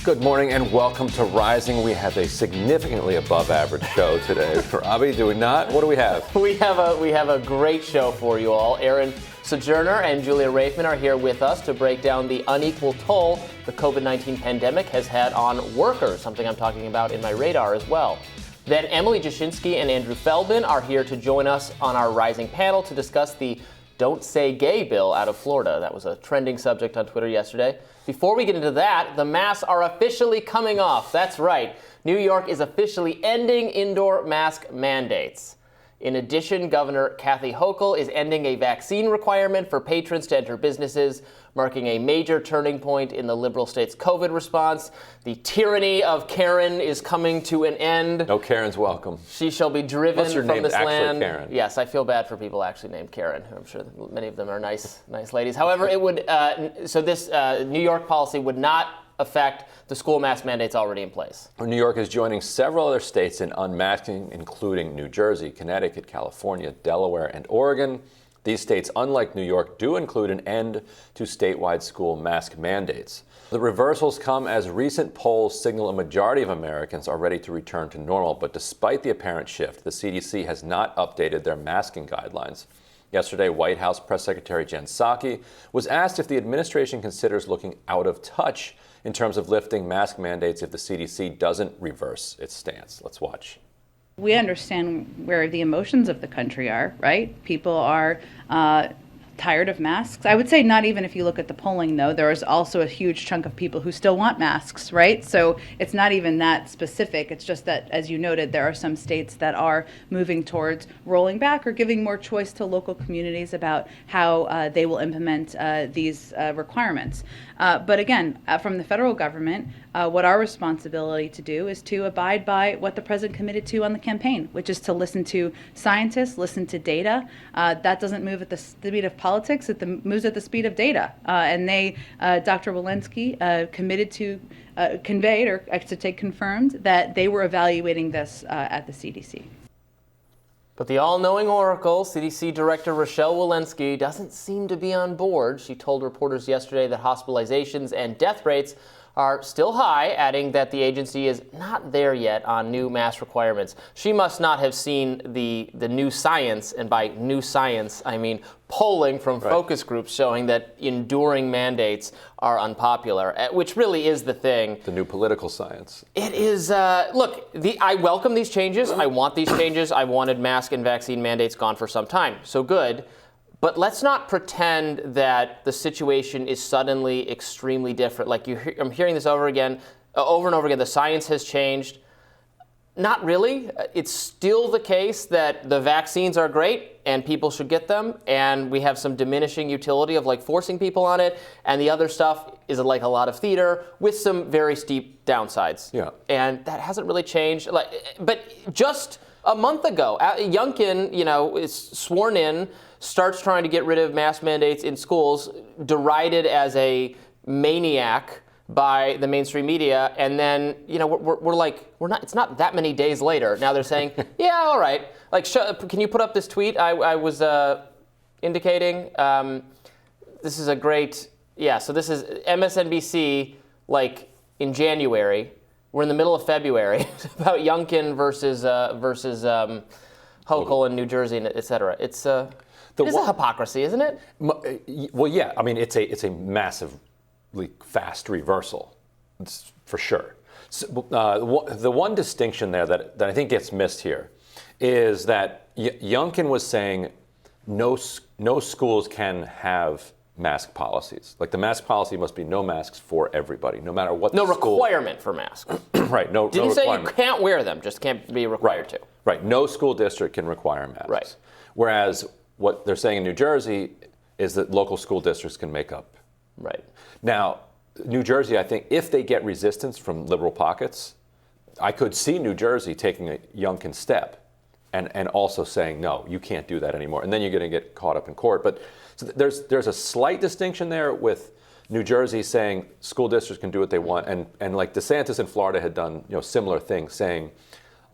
Good morning and welcome to Rising. We have a significantly above average show today. Robby, do we not? What do we have? We have a great show for you all. Aaron Sojourner and Julia Raifman are here with us to break down the unequal toll the COVID-19 pandemic has had on workers, something I'm talking about in my radar as well. Then Emily Jashinsky and Andrew Feldman are here to join us on our Rising panel to discuss the Don't Say Gay bill out of Florida. That was a trending subject on Twitter yesterday. Before we get into that, the masks are officially coming off. That's right. New York is officially ending indoor mask mandates. In addition, Governor Kathy Hochul is ending a vaccine requirement for patrons to enter businesses, marking a major turning point in the liberal state's COVID response. The tyranny of Karen is coming to an end. No Karen's welcome. She shall be driven What's your from name? this Actually, land. Karen. Yes, I feel bad for people actually named Karen. I'm sure that many of them are nice ladies. However, it would this New York policy would not affect the school mask mandates already in place. New York is joining several other states in unmasking, including New Jersey, Connecticut, California, Delaware, and Oregon. These states, unlike New York, do include an end to statewide school mask mandates. The reversals come as recent polls signal a majority of Americans are ready to return to normal, but despite the apparent shift, the CDC has not updated their masking guidelines. Yesterday, White House Press Secretary Jen Psaki was asked if the administration considers looking out of touch in terms of lifting mask mandates if the CDC doesn't reverse its stance. Let's watch. We understand where the emotions of the country are, right? People are tired of masks. I would say not even if you look at the polling, though. There is also a huge chunk of people who still want masks, right? So it's not even that specific. It's just that, as you noted, there are some states that are moving towards rolling back or giving more choice to local communities about how they will implement these requirements. But again, from the federal government, what our responsibility to do is to abide by what the president committed to on the campaign, which is to listen to scientists, listen to data. That doesn't move at the speed of politics, it moves at the speed of data. And they, Dr. Walensky, committed to conveyed, or I should say confirmed, that they were evaluating this at the CDC. But the all-knowing oracle, CDC Director Rochelle Walensky, doesn't seem to be on board. She told reporters yesterday that hospitalizations and death rates are still high, adding that the agency is not there yet on new mask requirements. She must not have seen the new science, and by new science, I mean polling from focus groups showing that enduring mandates are unpopular, which really is the thing. The new political science. It is, look, I welcome these changes. I want these changes. I wanted mask and vaccine mandates gone for some time, so good. But let's not pretend that the situation is suddenly extremely different. Like I'm hearing this over and over again. The science has changed. Not really. It's still the case that the vaccines are great and people should get them. And we have some diminishing utility of like forcing people on it. And the other stuff is like a lot of theater with some very steep downsides. Yeah. And that hasn't really changed. But just a month ago, Youngkin, is sworn in, starts trying to get rid of mask mandates in schools, derided as a maniac by the mainstream media, and then we're not. It's not that many days later. Now they're saying, yeah, all right. Like, can you put up this tweet I was indicating? This is a great. Yeah. So this is MSNBC, like in January. We're in the middle of February. About Youngkin versus Hochul in New Jersey, et cetera. It's a hypocrisy, isn't it? Well, yeah. I mean, it's a massively fast reversal, it's for sure. So, the one distinction there that I think gets missed here is that Youngkin was saying no schools can have mask policies. Like the mask policy must be no masks for everybody, no matter what. No requirement for masks. Right. No. Didn't no say requirement. You can't wear them, just can't be required to. Right. No school district can require masks. Right. Whereas what they're saying in New Jersey is that local school districts can make up. Right. Now, New Jersey, I think, if they get resistance from liberal pockets, I could see New Jersey taking a Youngkin step and also saying, no, you can't do that anymore. And then you're going to get caught up in court. But so there's a slight distinction there with New Jersey saying school districts can do what they want. And like DeSantis in Florida had done similar things, saying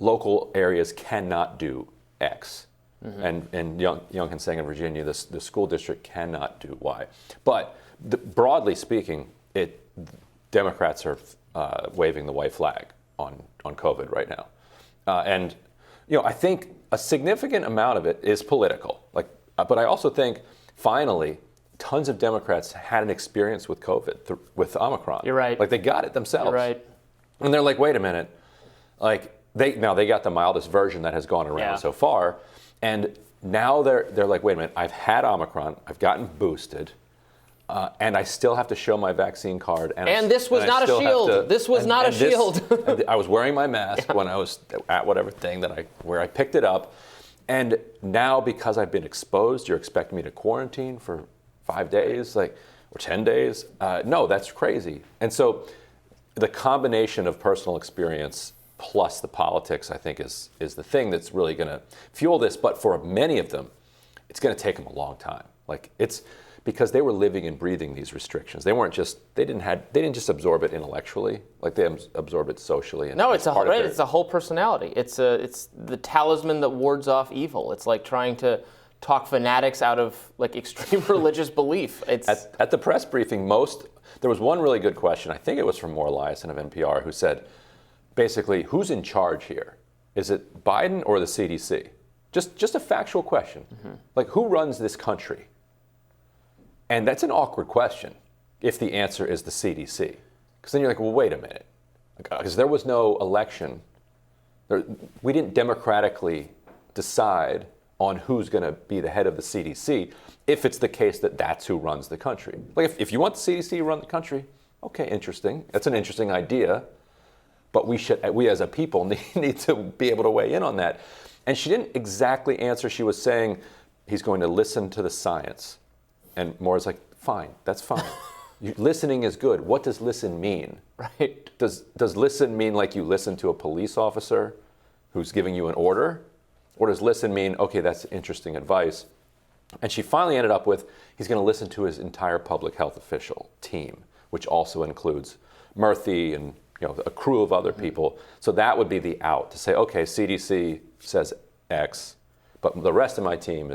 local areas cannot do X. Mm-hmm. And Youngkin saying in Virginia, the school district cannot do Y. But broadly speaking, Democrats are waving the white flag on COVID right now. And, I think a significant amount of it is political. But I also think, finally, tons of Democrats had an experience with COVID, with Omicron. You're right. Like, they got it themselves. You're right. And they're like, wait a minute. Like, they got the mildest version that has gone around so far. And now they're like, wait a minute, I've had Omicron, I've gotten boosted, and I still have to show my vaccine card. And this was not a shield. This was not a shield. I was wearing my mask when I was at whatever thing where I picked it up. And now, because I've been exposed, you're expecting me to quarantine for 5 days, or 10 days? No, that's crazy. And so the combination of personal experience plus the politics, I think, is the thing that's really going to fuel this. But for many of them, it's going to take them a long time. It's because they were living and breathing these restrictions. They didn't just absorb it intellectually, they absorb it socially. And no, it's a whole personality. It's the talisman that wards off evil. It's like trying to talk fanatics out of extreme religious belief. At the press briefing, there was one really good question. I think it was from Maura Liasson of NPR, who said, basically, who's in charge here? Is it Biden or the CDC? Just a factual question. Mm-hmm. Who runs this country? And that's an awkward question if the answer is the CDC. Because then you're like, well, wait a minute. Because there was no election. We didn't democratically decide on who's going to be the head of the CDC if it's the case that that's who runs the country. If you want the CDC to run the country, okay, interesting. That's an interesting idea. But we as a people need to be able to weigh in on that. And she didn't exactly answer. She was saying he's going to listen to the science. And Maura's like, fine, that's fine. Listening is good. What does listen mean? Right. Does listen mean you listen to a police officer who's giving you an order? Or does listen mean, okay, that's interesting advice? And she finally ended up with, he's going to listen to his entire public health official team, which also includes Murthy and a crew of other people. So that would be the out, to say, okay, CDC says X, but the rest of my team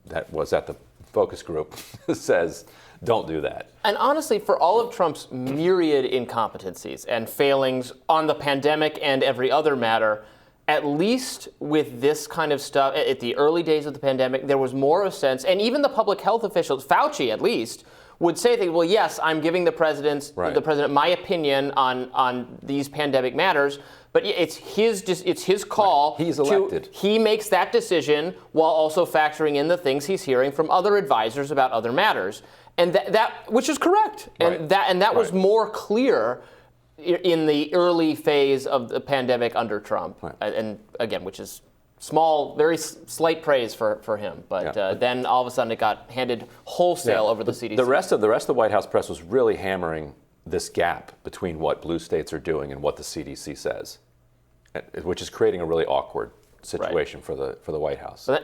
that was at the focus group says, don't do that. And honestly, for all of Trump's myriad incompetencies and failings on the pandemic and every other matter, at least with this kind of stuff, at the early days of the pandemic, there was more of a sense, and even the public health officials, Fauci at least, would say things, well, yes, I'm giving the president my opinion on these pandemic matters, but it's his call. He's elected. He makes that decision while also factoring in the things he's hearing from other advisors about other matters, and that which is correct, and that was more clear in the early phase of the pandemic under Trump, and again, which is small, very slight praise for him, but then all of a sudden it got handed wholesale over the CDC. The rest of the White House press was really hammering this gap between what blue states are doing and what the CDC says, which is creating a really awkward situation for the White House. So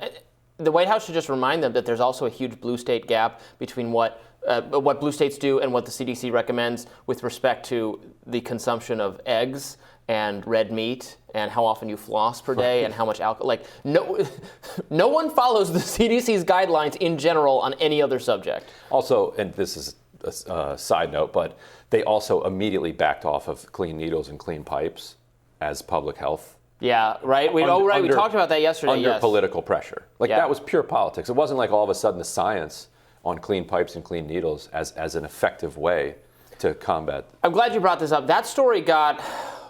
the White House should just remind them that there's also a huge blue state gap between what blue states do and what the CDC recommends with respect to the consumption of eggs and red meat and how often you floss per day and how much alcohol. No one follows the CDC's guidelines in general on any other subject. Also, and this is a side note, but they also immediately backed off of clean needles and clean pipes as public health. Yeah, right. We talked about that yesterday. Under political pressure. That was pure politics. It wasn't all of a sudden the science on clean pipes and clean needles as an effective way to combat. I'm glad you brought this up. That story got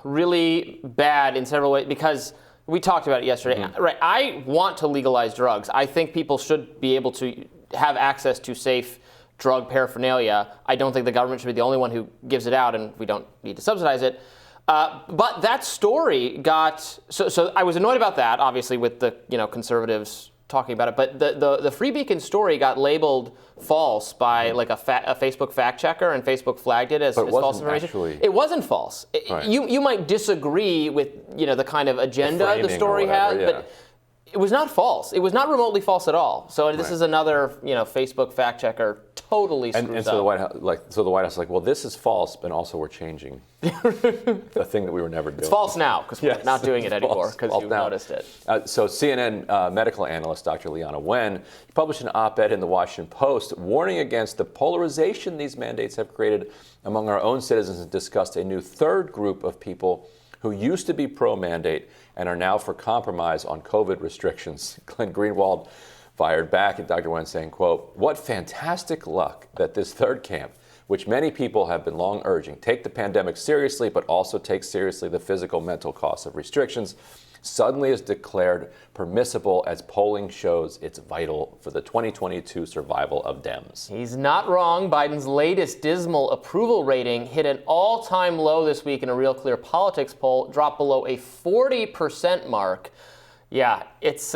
really bad in several ways because we talked about it yesterday. Mm-hmm. Right. I want to legalize drugs. I think people should be able to have access to safe drug paraphernalia. I don't think the government should be the only one who gives it out, and we don't need to subsidize it. But that story got so I was annoyed about that, obviously, with the conservatives talking about it. But the Free Beacon story got labeled false by a Facebook fact checker, and Facebook flagged it as false information. It wasn't false. You might disagree with the kind of agenda the story has, but It was not false. It was not remotely false at all. So this is another, Facebook fact checker totally screws and so up. the White House is like, well, this is false, but also we're changing the thing that we were never doing. It's false now because we're not doing it anymore because you noticed it. So CNN medical analyst Dr. Leana Wen published an op-ed in the Washington Post warning against the polarization these mandates have created among our own citizens and discussed a new third group of people who used to be pro-mandate and are now for compromise on COVID restrictions. Glenn Greenwald fired back at Dr. Wen saying, quote, "What fantastic luck that this third camp, which many people have been long urging, take the pandemic seriously, but also take seriously the physical, mental costs of restrictions, suddenly is declared permissible as polling shows it's vital for the 2022 survival of Dems." He's not wrong. Biden's latest dismal approval rating hit an all-time low this week in a Real Clear Politics poll, dropped below a 40% mark. Yeah, it's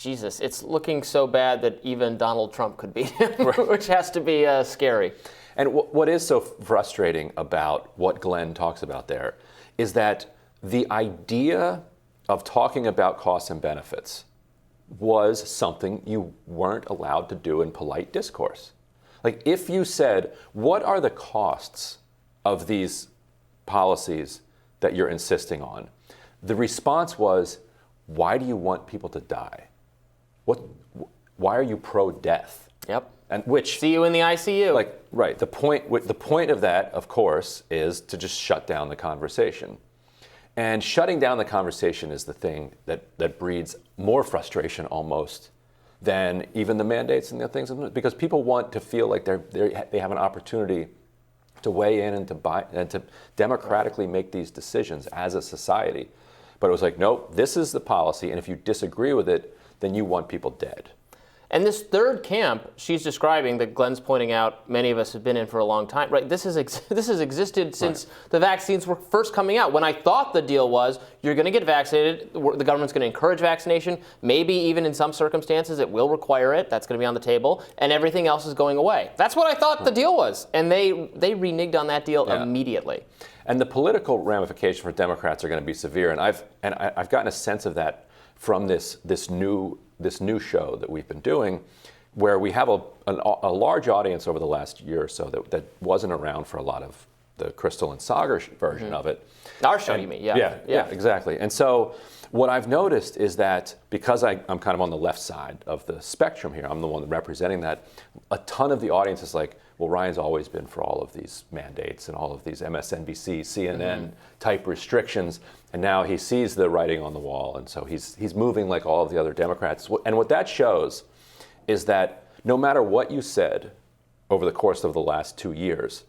it's looking so bad that even Donald Trump could beat him, which has to be scary. And what is so frustrating about what Glenn talks about there is that the idea of talking about costs and benefits was something you weren't allowed to do in polite discourse. Like, if you said, what are the costs of these policies that you're insisting on? The response was, why do you want people to die? Why are you pro-death? Yep. And which, see you in the ICU. The point of that, of course, is to just shut down the conversation. And shutting down the conversation is the thing that breeds more frustration almost than even the mandates and the things, because people want to feel like they have an opportunity to weigh in and to democratically make these decisions as a society. But it was like, nope, this is the policy, and if you disagree with it, then you want people dead. And this third camp she's describing, that Glenn's pointing out, many of us have been in for a long time. Right? This has existed since the vaccines were first coming out. When I thought the deal was you're going to get vaccinated, the government's going to encourage vaccination. Maybe even in some circumstances it will require it. That's going to be on the table, and everything else is going away. That's what I thought the deal was, and they reneged on that deal immediately. And the political ramifications for Democrats are going to be severe. And I've gotten a sense of that from this new show that we've been doing, where we have a large audience over the last year or so that wasn't around for a lot of the Crystal and Sagar version of it. Our show, you mean? Yeah, exactly. And so what I've noticed is that because I'm kind of on the left side of the spectrum here, I'm the one representing that, a ton of the audience is like, well, Ryan's always been for all of these mandates and all of these MSNBC, CNN type restrictions, and now he sees the writing on the wall, and so he's moving like all of the other Democrats. And what that shows is that no matter what you said over the course of the last 2 years,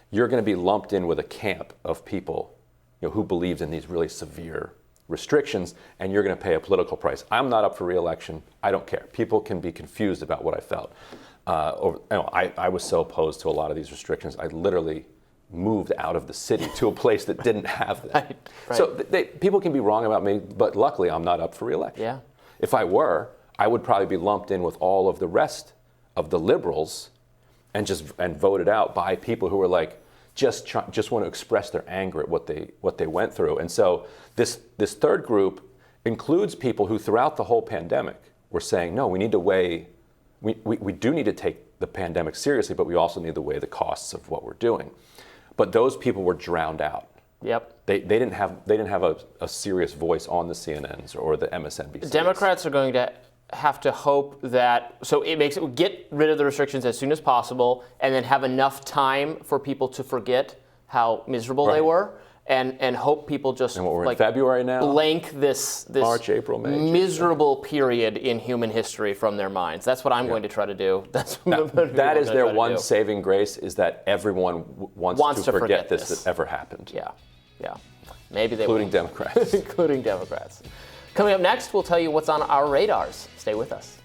you're going to be lumped in with a camp of people, who believed in these really severe restrictions, and you're going to pay a political price. I'm not up for re-election. I don't care. People can be confused about what I felt. I was so opposed to a lot of these restrictions, I literally moved out of the city to a place that didn't have them. Right. So people can be wrong about me, but luckily I'm not up for re-election. Yeah. If I were, I would probably be lumped in with all of the rest of the liberals and voted out by people who were like, just want to express their anger at what they went through. And so this third group includes people who throughout the whole pandemic were saying, no, we need to weigh, we do need to take the pandemic seriously, but we also need to weigh the costs of what we're doing. But those people were drowned out. Yep. They didn't have a serious voice on the CNNs or the MSNBCs. Democrats are going to have to hope that, so it makes it get rid of the restrictions as soon as possible, and then have enough time for people to forget how miserable they were, and hope people just, and what, we're in February now? Blank this March, April, May, miserable period in human history from their minds. That's what I'm going to try to do. That is their one saving grace, is that everyone wants to forget this ever happened. Yeah. Maybe they including Democrats. Including Democrats. Coming up next, we'll tell you what's on our radars. Stay with us.